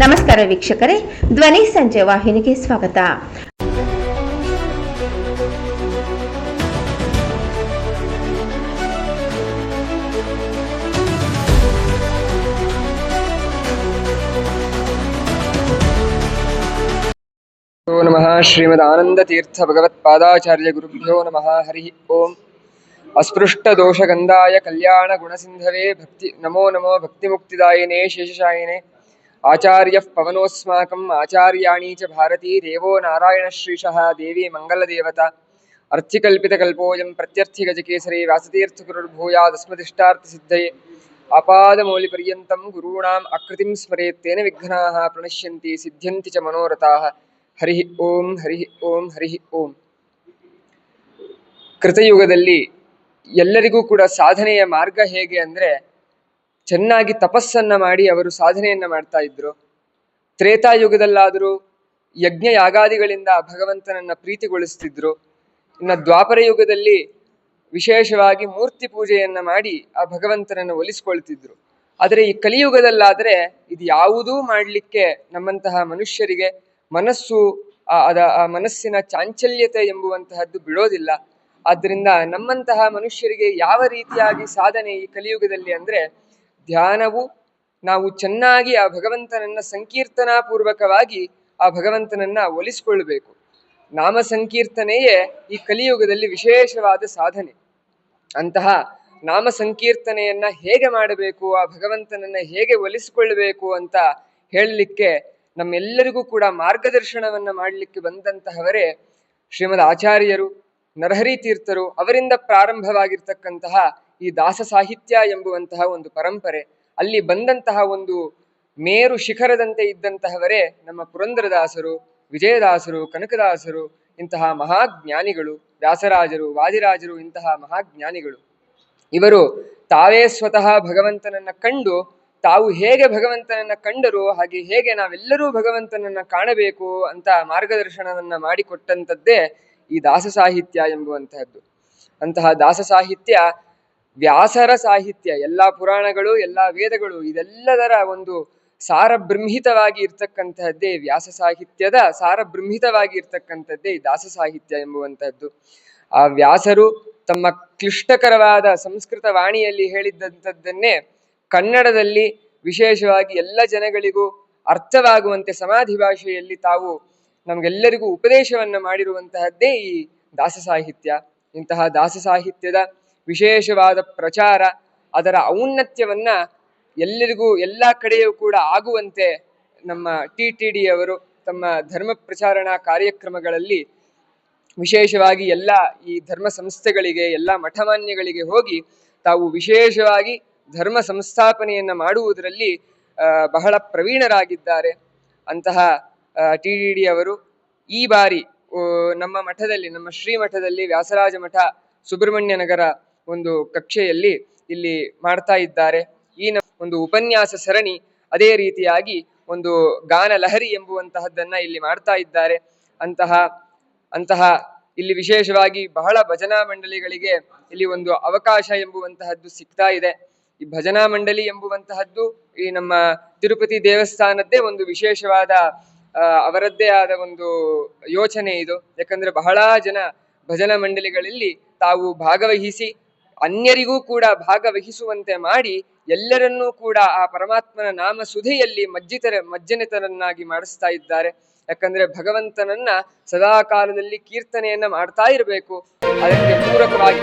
ನಮಸ್ಕಾರ ವೀಕ್ಷಕರೇ, ಧ್ವನಿ ಸಂಜೆ ವಾಹಿನಿಗೆ ಸ್ವಾಗತ. ನಮಃ ಶ್ರೀಮದಾನಂದ ತೀರ್ಥ ಭಗವತ್ಪಾದಾಚಾರ್ಯ ಗುರುಭ್ಯೋ ನಮಃ. ಹರಿ ಓಂ. ಅಸ್ಪೃಷ್ಟ ದೋಷಗಂಧಾಯ ಕಲ್ಯಾಣ ಗುಣಸಿಂಧವೇ ಭಕ್ತಿ ನಮೋ ನಮೋ ಭಕ್ತಿ ಮುಕ್ತಿದಾಯಿನೇ ಶೇಷಶಾಯಿನೇ ಆಚಾರ್ಯ ಪವನೋಸ್ಮಾಕಂ ಆಚಾರ್ಯಾಣಿ ಚ ಭಾರತೀ ದೇವೋ ನಾರಾಯಣ ಶ್ರೀಶಃ ದೇವಿ ಮಂಗಲದೇವತಾ ಅರ್ಥಿಕಲ್ಪಿತಕಲ್ಪೋಯಂ ಪ್ರತ್ಯರ್ಥಿಗಜಕೇಸರಿ ವ್ಯಾಸತೀರ್ಥಗುರುರ್ಭೂಯಾದಸ್ಮದಿಷ್ಟಾರ್ಥಸಿದ್ಧಯೇ ಆಪಾದಮೌಲಿಪರ್ಯಂತಂ ಗುರುಣಾಂ ಆಕೃತಿಂ ಸ್ಮರೇತ್ತೇನ ವಿಘ್ನಾಃ ಪ್ರಣಶ್ಯಂತಿ ಸಿದ್ಧ್ಯಂತಿ ಚ ಮನೋರಥಾಃ. ಹರಿ ಓಂ ಹರಿ ಓಂ ಹರಿ ಓಂ. ಕೃತಯುಗದಲ್ಲಿ ಎಲ್ಲರಿಗೂ ಕೂಡ ಸಾಧನೆಯ ಮಾರ್ಗ ಹೇಗೆ ಅಂದರೆ, ಚೆನ್ನಾಗಿ ತಪಸ್ಸನ್ನ ಮಾಡಿ ಅವರು ಸಾಧನೆಯನ್ನ ಮಾಡ್ತಾ ಇದ್ರು. ತ್ರೇತಾಯುಗದಲ್ಲಾದರೂ ಯಜ್ಞ ಯಾಗಾದಿಗಳಿಂದ ಭಗವಂತನನ್ನ ಪ್ರೀತಿಗೊಳಿಸ್ತಿದ್ರು. ಇನ್ನು ದ್ವಾಪರ ಯುಗದಲ್ಲಿ ವಿಶೇಷವಾಗಿ ಮೂರ್ತಿ ಪೂಜೆಯನ್ನ ಮಾಡಿ ಆ ಭಗವಂತನನ್ನು ಒಲಿಸ್ಕೊಳ್ತಿದ್ರು. ಆದರೆ ಈ ಕಲಿಯುಗದಲ್ಲಾದರೆ ಇದು ಯಾವುದೂ ಮಾಡಲಿಕ್ಕೆ ನಮ್ಮಂತಹ ಮನುಷ್ಯರಿಗೆ ಮನಸ್ಸು ಆ ಮನಸ್ಸಿನ ಚಾಂಚಲ್ಯತೆ ಎಂಬುವಂತಹದ್ದು ಬಿಡೋದಿಲ್ಲ. ಆದ್ದರಿಂದ ನಮ್ಮಂತಹ ಮನುಷ್ಯರಿಗೆ ಯಾವ ರೀತಿಯಾಗಿ ಸಾಧನೆ ಈ ಕಲಿಯುಗದಲ್ಲಿ ಅಂದರೆ, ಧ್ಯಾನವು ನಾವು ಚೆನ್ನಾಗಿ ಆ ಭಗವಂತನನ್ನ ಸಂಕೀರ್ತನಾಪೂರ್ವಕವಾಗಿ ಆ ಭಗವಂತನನ್ನ ಒಲಿಸಿಕೊಳ್ಳಬೇಕು. ನಾಮ ಸಂಕೀರ್ತನೆಯೇ ಈ ಕಲಿಯುಗದಲ್ಲಿ ವಿಶೇಷವಾದ ಸಾಧನೆ. ಅಂತಹ ನಾಮ ಸಂಕೀರ್ತನೆಯನ್ನ ಹೇಗೆ ಮಾಡಬೇಕು, ಆ ಭಗವಂತನನ್ನ ಹೇಗೆ ಒಲಿಸಿಕೊಳ್ಳಬೇಕು ಅಂತ ಹೇಳಲಿಕ್ಕೆ ನಮ್ಮೆಲ್ಲರಿಗೂ ಕೂಡ ಮಾರ್ಗದರ್ಶನವನ್ನ ಮಾಡಲಿಕ್ಕೆ ಬಂದಂತಹವರೇ ಶ್ರೀಮದ್ ಆಚಾರ್ಯರು, ನರಹರಿ ತೀರ್ಥರು. ಅವರಿಂದ ಪ್ರಾರಂಭವಾಗಿರ್ತಕ್ಕಂತಹ ಈ ದಾಸ ಸಾಹಿತ್ಯ ಎಂಬುವಂತಹ ಒಂದು ಪರಂಪರೆ, ಅಲ್ಲಿ ಬಂದಂತಹ ಒಂದು ಮೇರು ಶಿಖರದಂತೆ ಇದ್ದಂತಹವರೇ ನಮ್ಮ ಪುರಂದರದಾಸರು, ವಿಜಯದಾಸರು, ಕನಕದಾಸರು, ಇಂತಹ ಮಹಾಜ್ಞಾನಿಗಳು, ವ್ಯಾಸರಾಜರು, ವಾದಿರಾಜರು, ಇಂತಹ ಮಹಾಜ್ಞಾನಿಗಳು. ಇವರು ತಾವೇ ಸ್ವತಃ ಭಗವಂತನನ್ನ ಕಂಡು ತಾವು ಹೇಗೆ ಭಗವಂತನನ್ನ ಕಂಡರು ಹಾಗೆ ಹೇಗೆ ನಾವೆಲ್ಲರೂ ಭಗವಂತನನ್ನ ಕಾಣಬೇಕು ಅಂತ ಮಾರ್ಗದರ್ಶನವನ್ನ ಮಾಡಿಕೊಟ್ಟಂಥದ್ದೇ ಈ ದಾಸ ಸಾಹಿತ್ಯ ಎಂಬುವಂತಹದ್ದು. ಅಂತಹ ದಾಸ ಸಾಹಿತ್ಯ ವ್ಯಾಸರ ಸಾಹಿತ್ಯ. ಎಲ್ಲ ಪುರಾಣಗಳು, ಎಲ್ಲ ವೇದಗಳು, ಇದೆಲ್ಲದರ ಒಂದು ಸಾರಬೃಂಹಿತವಾಗಿ ಇರ್ತಕ್ಕಂತಹದ್ದೇ ವ್ಯಾಸ ಸಾಹಿತ್ಯದ ಸಾರಬೃಂಹಿತವಾಗಿ ಇರ್ತಕ್ಕಂಥದ್ದೇ ಈ ದಾಸ ಸಾಹಿತ್ಯ ಎಂಬುವಂತಹದ್ದು. ಆ ವ್ಯಾಸರು ತಮ್ಮ ಕ್ಲಿಷ್ಟಕರವಾದ ಸಂಸ್ಕೃತ ವಾಣಿಯಲ್ಲಿ ಹೇಳಿದ್ದಂಥದ್ದನ್ನೇ ಕನ್ನಡದಲ್ಲಿ ವಿಶೇಷವಾಗಿ ಎಲ್ಲ ಜನಗಳಿಗೂ ಅರ್ಥವಾಗುವಂತೆ ಸಮಾಧಿ ಭಾಷೆಯಲ್ಲಿ ತಾವು ನಮಗೆಲ್ಲರಿಗೂ ಉಪದೇಶವನ್ನ ಮಾಡಿರುವಂತಹದ್ದೇ ಈ ದಾಸ ಸಾಹಿತ್ಯ. ಇಂತಹ ದಾಸ ಸಾಹಿತ್ಯದ ವಿಶೇಷವಾದ ಪ್ರಚಾರ, ಅದರ ಔನ್ನತ್ಯವನ್ನ ಎಲ್ಲರಿಗೂ ಎಲ್ಲ ಕಡೆಯೂ ಕೂಡ ಆಗುವಂತೆ ನಮ್ಮ TTD ಅವರು ತಮ್ಮ ಧರ್ಮ ಪ್ರಚಾರಣಾ ಕಾರ್ಯಕ್ರಮಗಳಲ್ಲಿ ವಿಶೇಷವಾಗಿ ಎಲ್ಲ ಈ ಧರ್ಮ ಸಂಸ್ಥೆಗಳಿಗೆ, ಎಲ್ಲ ಮಠಮಾನ್ಯಗಳಿಗೆ ಹೋಗಿ ತಾವು ವಿಶೇಷವಾಗಿ ಧರ್ಮ ಸಂಸ್ಥಾಪನೆಯನ್ನ ಮಾಡುವುದರಲ್ಲಿ ಬಹಳ ಪ್ರವೀಣರಾಗಿದ್ದಾರೆ. ಅಂತಹ TTD ಅವರು ಈ ಬಾರಿ ನಮ್ಮ ಮಠದಲ್ಲಿ, ನಮ್ಮ ಶ್ರೀಮಠದಲ್ಲಿ ವ್ಯಾಸರಾಜ ಮಠ ಸುಬ್ರಹ್ಮಣ್ಯ ನಗರ ಒಂದು ಕಕ್ಷೆಯಲ್ಲಿ ಇಲ್ಲಿ ಮಾಡ್ತಾ ಇದ್ದಾರೆ. ಈ ಒಂದು ಉಪನ್ಯಾಸ ಸರಣಿ, ಅದೇ ರೀತಿಯಾಗಿ ಒಂದು ಗಾನ ಲಹರಿ ಎಂಬುವಂತಹದ್ದನ್ನ ಇಲ್ಲಿ ಮಾಡ್ತಾ ಇದ್ದಾರೆ. ಅಂತಹ ಇಲ್ಲಿ ವಿಶೇಷವಾಗಿ ಬಹಳ ಭಜನಾ ಮಂಡಳಿಗಳಿಗೆ ಇಲ್ಲಿ ಒಂದು ಅವಕಾಶ ಎಂಬುವಂತಹದ್ದು ಸಿಗ್ತಾ ಇದೆ. ಈ ಭಜನಾ ಮಂಡಳಿ ಎಂಬುವಂತಹದ್ದು ಈ ನಮ್ಮ ತಿರುಪತಿ ದೇವಸ್ಥಾನದ್ದೇ ಒಂದು ವಿಶೇಷವಾದ ಅವರದ್ದೇ ಆದ ಒಂದು ಯೋಚನೆ ಇದು. ಯಾಕಂದ್ರೆ ಬಹಳ ಜನ ಭಜನಾ ಮಂಡಳಿಗಳಲ್ಲಿ ತಾವು ಭಾಗವಹಿಸಿ ಅನ್ಯರಿಗೂ ಕೂಡ ಭಾಗವಹಿಸುವಂತೆ ಮಾಡಿ ಎಲ್ಲರನ್ನೂ ಕೂಡ ಆ ಪರಮಾತ್ಮನ ನಾಮ ಸುಧೆಯಲ್ಲಿ ಮಜ್ಜನಿತರನ್ನಾಗಿ ಮಾಡಿಸ್ತಾ ಇದ್ದಾರೆ. ಯಾಕಂದ್ರೆ ಭಗವಂತನನ್ನ ಸದಾ ಕಾಲದಲ್ಲಿ ಕೀರ್ತನೆಯನ್ನ ಮಾಡ್ತಾ ಇರಬೇಕು. ಅದಕ್ಕೆ ಪೂರಕವಾಗಿ